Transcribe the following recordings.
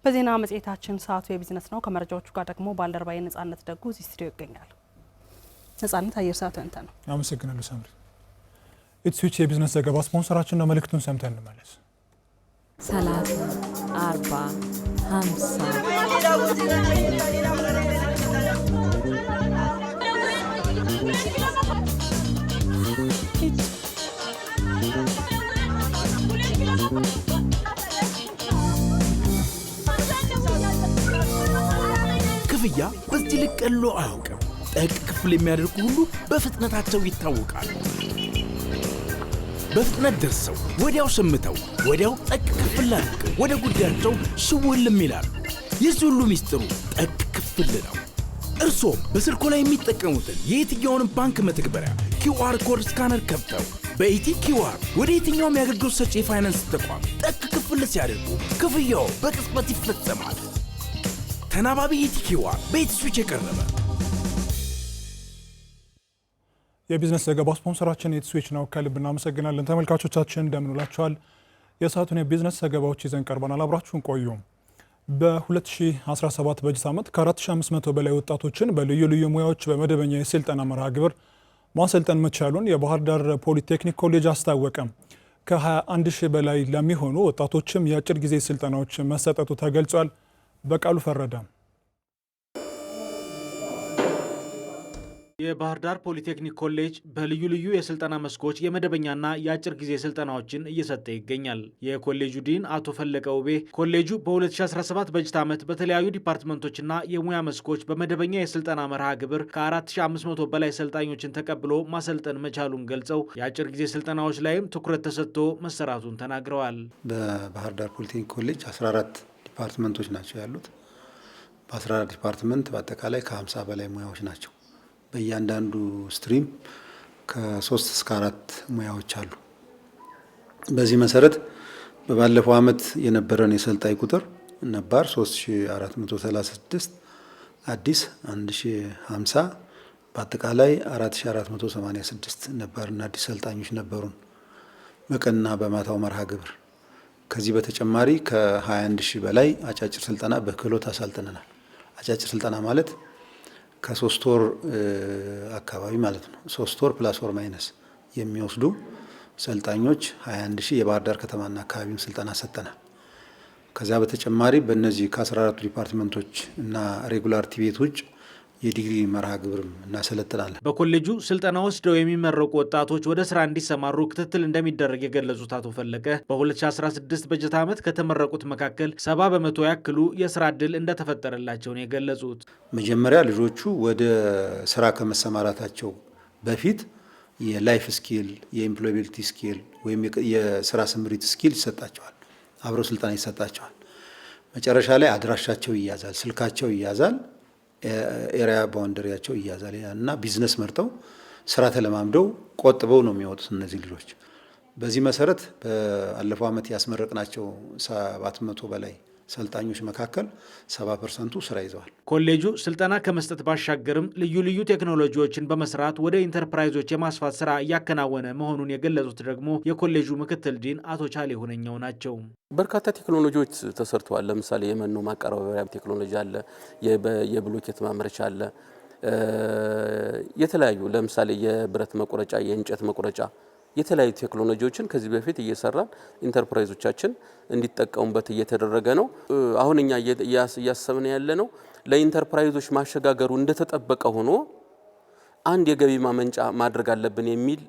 በዜና መጽሔታችን ሰዓቱ የቢዝነስ ነው። ከመረጃዎቹ ጋር ደግሞ ባልደረባዬ ነጻነት ደጉ እዚህ ስቱዲዮ ይገኛል። ነጻነት አየር ሰዓቱ ያንተ ነው። አመሰግናለሁ ሳምሪ። ኢትስዊች የቢዝነስ ዘገባ ስፖንሰራችን ነው። መልእክቱን ሰምተን እንመለስ። 30 40 50 ክፍያ በዚህ ልክ ቀሎ አያውቅም። ጠቅ ክፍል የሚያደርጉ ሁሉ በፍጥነታቸው ይታወቃሉ። በፍጥነት ደርሰው ወዲያው ሰምተው ወዲያው ጠቅ ክፍል አድርገው ወደ ጉዳያቸው ሽውልም ይላሉ። የዚህ ሁሉ ሚስጥሩ ጠቅ ክፍል ነው። እርሶም በስልኮ ላይ የሚጠቀሙትን የየትኛውንም ባንክ መተግበሪያ ኪውአር ኮድ ስካነር ከፍተው በኢቲ ኪውአር ወደ የትኛውም የአገልግሎት ሰጪ የፋይናንስ ተቋም ጠቅ ክፍል ሲያደርጉ ክፍያው በቅጽበት ይፈጸማል። ተናባቢ ኢቲ ኪውአር በኢትስዊች የቀረበ የቢዝነስ ዘገባ ስፖንሰራችን ኢትስዊች ነው። ከልብ እናመሰግናለን። ተመልካቾቻችን እንደምን ውላችኋል? የሰዓቱን የቢዝነስ ዘገባዎች ይዘን ቀርበናል። አብራችሁን ቆዩ። በ2017 በጀት ዓመት ከ4500 በላይ ወጣቶችን በልዩ ልዩ ሙያዎች በመደበኛ የስልጠና መርሃ ግብር ማሰልጠን መቻሉን የባህር ዳር ፖሊቴክኒክ ኮሌጅ አስታወቀ። ከ21000 በላይ ለሚሆኑ ወጣቶችም የአጭር ጊዜ ስልጠናዎች መሰጠቱ ተገልጿል። በቃሉ ፈረደ። የባህር ዳር ፖሊቴክኒክ ኮሌጅ በልዩ ልዩ የስልጠና መስኮች የመደበኛና የአጭር ጊዜ ስልጠናዎችን እየሰጠ ይገኛል። የኮሌጁ ዲን አቶ ፈለቀ ውቤ ኮሌጁ በ2017 በጀት ዓመት በተለያዩ ዲፓርትመንቶችና የሙያ መስኮች በመደበኛ የስልጠና መርሃ ግብር ከ4500 በላይ ሰልጣኞችን ተቀብሎ ማሰልጠን መቻሉን ገልጸው የአጭር ጊዜ ስልጠናዎች ላይም ትኩረት ተሰጥቶ መሰራቱን ተናግረዋል። በባህር ዳር ፖሊቴክኒክ ኮሌጅ 14 ዲፓርትመንቶች ናቸው ያሉት። በ14 ዲፓርትመንት በአጠቃላይ ከ50 በላይ ሙያዎች ናቸው። በእያንዳንዱ ስትሪም ከ3 እስከ 4 ሙያዎች አሉ። በዚህ መሰረት በባለፈው ዓመት የነበረን የሰልጣኝ ቁጥር ነባር 3436፣ አዲስ 1050፣ በአጠቃላይ 4486 ነበርና አዲስ ሰልጣኞች ነበሩን በቀንና በማታው መርሃ ግብር። ከዚህ በተጨማሪ ከ21000 በላይ አጫጭር ስልጠና በክህሎት አሳልጥነናል። አጫጭር ስልጠና ማለት ከ3 ወር አካባቢ ማለት ነው። 3 ወር ፕላስ ወር ማይነስ የሚወስዱ ሰልጣኞች 21000 የባህር ዳር ከተማና አካባቢውን ስልጠና ሰጠናል። ከዚያ በተጨማሪ በእነዚህ ከ14 ዲፓርትመንቶች እና ሬጉላር ቲቤት ውጭ የዲግሪ መርሃ ግብርም እናሰለጥናለን። በኮሌጁ ስልጠና ወስደው የሚመረቁ ወጣቶች ወደ ስራ እንዲሰማሩ ክትትል እንደሚደረግ የገለጹት አቶ ፈለቀ በ2016 በጀት ዓመት ከተመረቁት መካከል 70 በመቶ ያክሉ የስራ ዕድል እንደተፈጠረላቸው ነው የገለጹት። መጀመሪያ ልጆቹ ወደ ስራ ከመሰማራታቸው በፊት የላይፍ ስኪል፣ የኤምፕሎያቢሊቲ ስኪል ወይም የስራ ስምሪት ስኪል ይሰጣቸዋል። አብረው ስልጠና ይሰጣቸዋል። መጨረሻ ላይ አድራሻቸው ይያዛል፣ ስልካቸው ይያዛል፣ ኤሪያ ባውንደሪያቸው ይያዛል እና ቢዝነስ መርጠው ስራ ተለማምደው ቆጥበው ነው የሚወጡት እነዚህ ልጆች። በዚህ መሰረት በአለፈው ዓመት ያስመረቅናቸው 700 በላይ ሰልጣኞች መካከል 70% ስራ ይዘዋል። ኮሌጁ ስልጠና ከመስጠት ባሻገርም ልዩ ልዩ ቴክኖሎጂዎችን በመስራት ወደ ኢንተርፕራይዞች የማስፋት ስራ እያከናወነ መሆኑን የገለጹት ደግሞ የኮሌጁ ምክትል ዲን አቶ ቻሌ ሁነኛው ናቸው። በርካታ ቴክኖሎጂዎች ተሰርተዋል። ለምሳሌ የመኖ ማቀረቢያ ቴክኖሎጂ አለ፣ የብሎኬት ማምረቻ አለ፣ የተለያዩ ለምሳሌ የብረት መቁረጫ፣ የእንጨት መቁረጫ የተለያዩ ቴክኖሎጂዎችን ከዚህ በፊት እየሰራን ኢንተርፕራይዞቻችን እንዲጠቀሙበት እየተደረገ ነው። አሁን እኛ እያሰብን ያለ ነው ለኢንተርፕራይዞች ማሸጋገሩ እንደተጠበቀ ሆኖ አንድ የገቢ ማመንጫ ማድረግ አለብን የሚል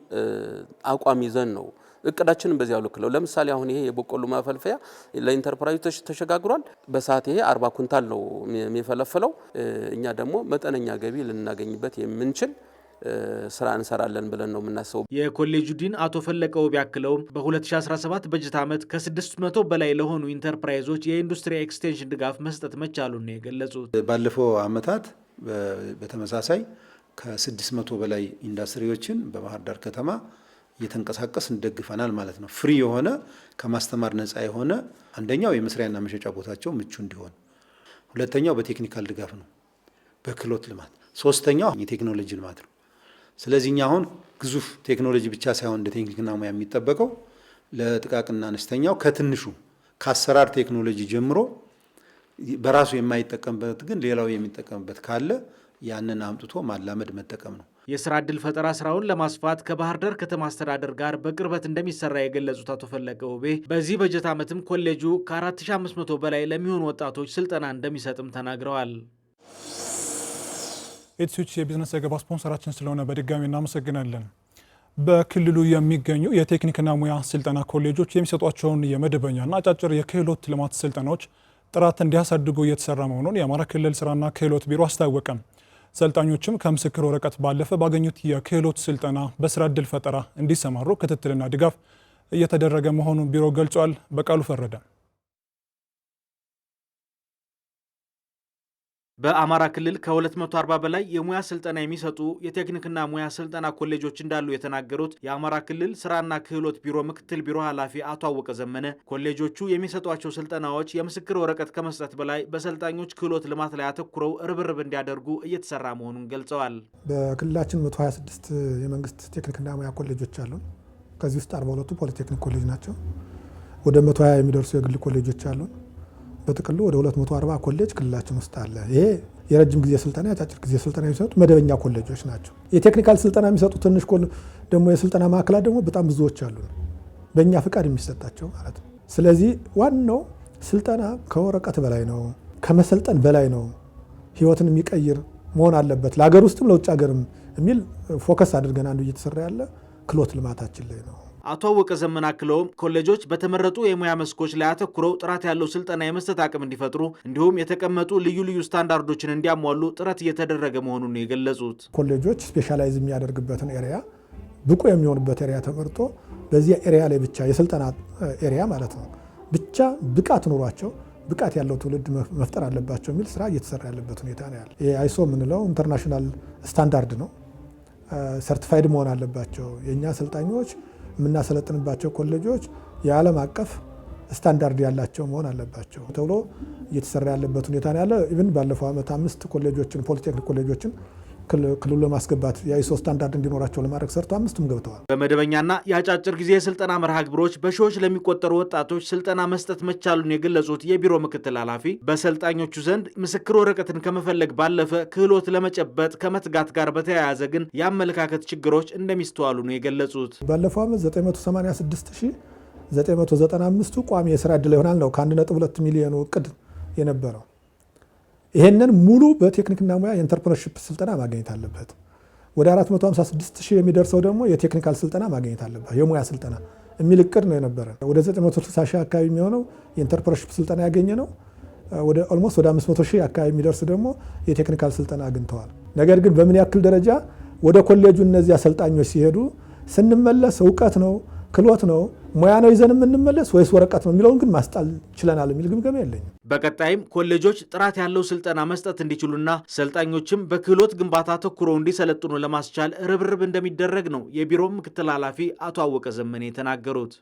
አቋም ይዘን ነው እቅዳችንን በዚያው ልክ ነው። ለምሳሌ አሁን ይሄ የበቆሎ ማፈልፈያ ለኢንተርፕራይዞች ተሸጋግሯል። በሰዓት ይሄ 40 ኩንታል ነው የሚፈለፈለው። እኛ ደግሞ መጠነኛ ገቢ ልናገኝበት የምንችል ስራ እንሰራለን ብለን ነው የምናስበው። የኮሌጁ ዲን አቶ ፈለቀ ውቤ አክለውም በ2017 በጀት ዓመት ከ600 በላይ ለሆኑ ኢንተርፕራይዞች የኢንዱስትሪ ኤክስቴንሽን ድጋፍ መስጠት መቻሉን ነው የገለጹት። ባለፈው ዓመታት በተመሳሳይ ከ600 በላይ ኢንዱስትሪዎችን በባህር ዳር ከተማ እየተንቀሳቀስ እንደግፈናል ማለት ነው። ፍሪ የሆነ ከማስተማር ነፃ የሆነ አንደኛው የመስሪያና መሸጫ ቦታቸው ምቹ እንዲሆን፣ ሁለተኛው በቴክኒካል ድጋፍ ነው፣ በክህሎት ልማት፣ ሶስተኛው የቴክኖሎጂ ልማት ነው። ስለዚህ እኛ አሁን ግዙፍ ቴክኖሎጂ ብቻ ሳይሆን እንደ ቴክኒክና ሙያ የሚጠበቀው ለጥቃቅንና አነስተኛው ከትንሹ ከአሰራር ቴክኖሎጂ ጀምሮ በራሱ የማይጠቀምበት ግን ሌላው የሚጠቀምበት ካለ ያንን አምጥቶ ማላመድ መጠቀም ነው። የስራ ዕድል ፈጠራ ስራውን ለማስፋት ከባህር ዳር ከተማ አስተዳደር ጋር በቅርበት እንደሚሰራ የገለጹት አቶ ፈለቀ ውቤ በዚህ በጀት ዓመትም ኮሌጁ ከ4500 በላይ ለሚሆኑ ወጣቶች ስልጠና እንደሚሰጥም ተናግረዋል። ኢትስዊች የቢዝነስ ዘገባ ስፖንሰራችን ስለሆነ በድጋሚ እናመሰግናለን። በክልሉ የሚገኙ የቴክኒክና ሙያ ስልጠና ኮሌጆች የሚሰጧቸውን የመደበኛና አጫጭር የክህሎት ልማት ስልጠናዎች ጥራት እንዲያሳድጉ እየተሰራ መሆኑን የአማራ ክልል ስራና ክህሎት ቢሮ አስታወቀ። ሰልጣኞችም ከምስክር ወረቀት ባለፈ ባገኙት የክህሎት ስልጠና በስራ ዕድል ፈጠራ እንዲሰማሩ ክትትልና ድጋፍ እየተደረገ መሆኑን ቢሮ ገልጿል። በቃሉ ፈረደ። በአማራ ክልል ከ240 በላይ የሙያ ስልጠና የሚሰጡ የቴክኒክና ሙያ ስልጠና ኮሌጆች እንዳሉ የተናገሩት የአማራ ክልል ስራና ክህሎት ቢሮ ምክትል ቢሮ ኃላፊ አቶ አወቀ ዘመነ ኮሌጆቹ የሚሰጧቸው ስልጠናዎች የምስክር ወረቀት ከመስጠት በላይ በሰልጣኞች ክህሎት ልማት ላይ አተኩረው ርብርብ እንዲያደርጉ እየተሰራ መሆኑን ገልጸዋል። በክልላችን 126 የመንግስት ቴክኒክና ሙያ ኮሌጆች አሉ። ከዚህ ውስጥ 42ቱ ፖሊቴክኒክ ኮሌጅ ናቸው። ወደ 120 የሚደርሱ የግል ኮሌጆች አሉ። በጥቅሉ ወደ 240 ኮሌጅ ክልላችን ውስጥ አለ። ይሄ የረጅም ጊዜ ስልጠና፣ የአጭር ጊዜ ስልጠና የሚሰጡ መደበኛ ኮሌጆች ናቸው። የቴክኒካል ስልጠና የሚሰጡ ትንሽ ደግሞ የስልጠና ማዕከላት ደግሞ በጣም ብዙዎች አሉ፣ በእኛ ፍቃድ የሚሰጣቸው ማለት ነው። ስለዚህ ዋናው ስልጠና ከወረቀት በላይ ነው፣ ከመሰልጠን በላይ ነው፣ ህይወትን የሚቀይር መሆን አለበት፣ ለሀገር ውስጥም ለውጭ ሀገርም የሚል ፎከስ አድርገን አንዱ እየተሰራ ያለ ክህሎት ልማታችን ላይ ነው። አቶ አወቀ ዘመን አክለውም ኮሌጆች በተመረጡ የሙያ መስኮች ላይ አተኩረው ጥራት ያለው ስልጠና የመስጠት አቅም እንዲፈጥሩ እንዲሁም የተቀመጡ ልዩ ልዩ ስታንዳርዶችን እንዲያሟሉ ጥረት እየተደረገ መሆኑን ነው የገለጹት። ኮሌጆች ስፔሻላይዝ የሚያደርግበትን ኤሪያ ብቁ የሚሆንበት ኤሪያ ተመርጦ በዚያ ኤሪያ ላይ ብቻ የስልጠና ኤሪያ ማለት ነው ብቻ ብቃት ኑሯቸው ብቃት ያለው ትውልድ መፍጠር አለባቸው የሚል ስራ እየተሰራ ያለበት ሁኔታ ነው ያለ። አይሶ የምንለው ኢንተርናሽናል ስታንዳርድ ነው። ሰርቲፋይድ መሆን አለባቸው። የእኛ አሰልጣኞች የምናሰለጥንባቸው ኮሌጆች የዓለም አቀፍ ስታንዳርድ ያላቸው መሆን አለባቸው ተብሎ እየተሰራ ያለበት ሁኔታ ነው ያለ። ኢቭን ባለፈው ዓመት 5 ኮሌጆችን ፖሊቴክኒክ ኮሌጆችን ክልሉ ለማስገባት የአይሶ ስታንዳርድ እንዲኖራቸው ለማድረግ ሰርቶ 5ቱም ገብተዋል። በመደበኛና የአጫጭር ጊዜ የስልጠና መርሃ ግብሮች በሺዎች ለሚቆጠሩ ወጣቶች ስልጠና መስጠት መቻሉን የገለጹት የቢሮ ምክትል ኃላፊ በሰልጣኞቹ ዘንድ ምስክር ወረቀትን ከመፈለግ ባለፈ ክህሎት ለመጨበጥ ከመትጋት ጋር በተያያዘ ግን የአመለካከት ችግሮች እንደሚስተዋሉ ነው የገለጹት። ባለፈው ዓመት 986,995ቱ ቋሚ የስራ ዕድል ይሆናል ነው ከ1.2 ሚሊዮን እቅድ የነበረው። ይሄንን ሙሉ በቴክኒክና ሙያ የኢንተርፕረነርሺፕ ስልጠና ማግኘት አለበት። ወደ 456,000 የሚደርሰው ደግሞ የቴክኒካል ስልጠና ማግኘት አለበት፣ የሙያ ስልጠና የሚል እቅድ ነው የነበረ። ወደ 960,000 አካባቢ የሚሆነው የኢንተርፕረነርሺፕ ስልጠና ያገኘ ነው። ወደ ኦልሞስት ወደ 500,000 አካባቢ የሚደርስ ደግሞ የቴክኒካል ስልጠና አግኝተዋል። ነገር ግን በምን ያክል ደረጃ ወደ ኮሌጁ እነዚህ አሰልጣኞች ሲሄዱ ስንመለስ እውቀት ነው ክህሎት ነው ሙያ ነው ይዘን የምንመለስ ወይስ ወረቀት ነው የሚለውን ግን ማስጣል ችለናል የሚል ግምገማ የለኝም። በቀጣይም ኮሌጆች ጥራት ያለው ስልጠና መስጠት እንዲችሉና ሰልጣኞችም በክህሎት ግንባታ አተኩረው እንዲሰለጥኑ ለማስቻል ርብርብ እንደሚደረግ ነው የቢሮ ምክትል ኃላፊ አቶ አወቀ ዘመኔ የተናገሩት።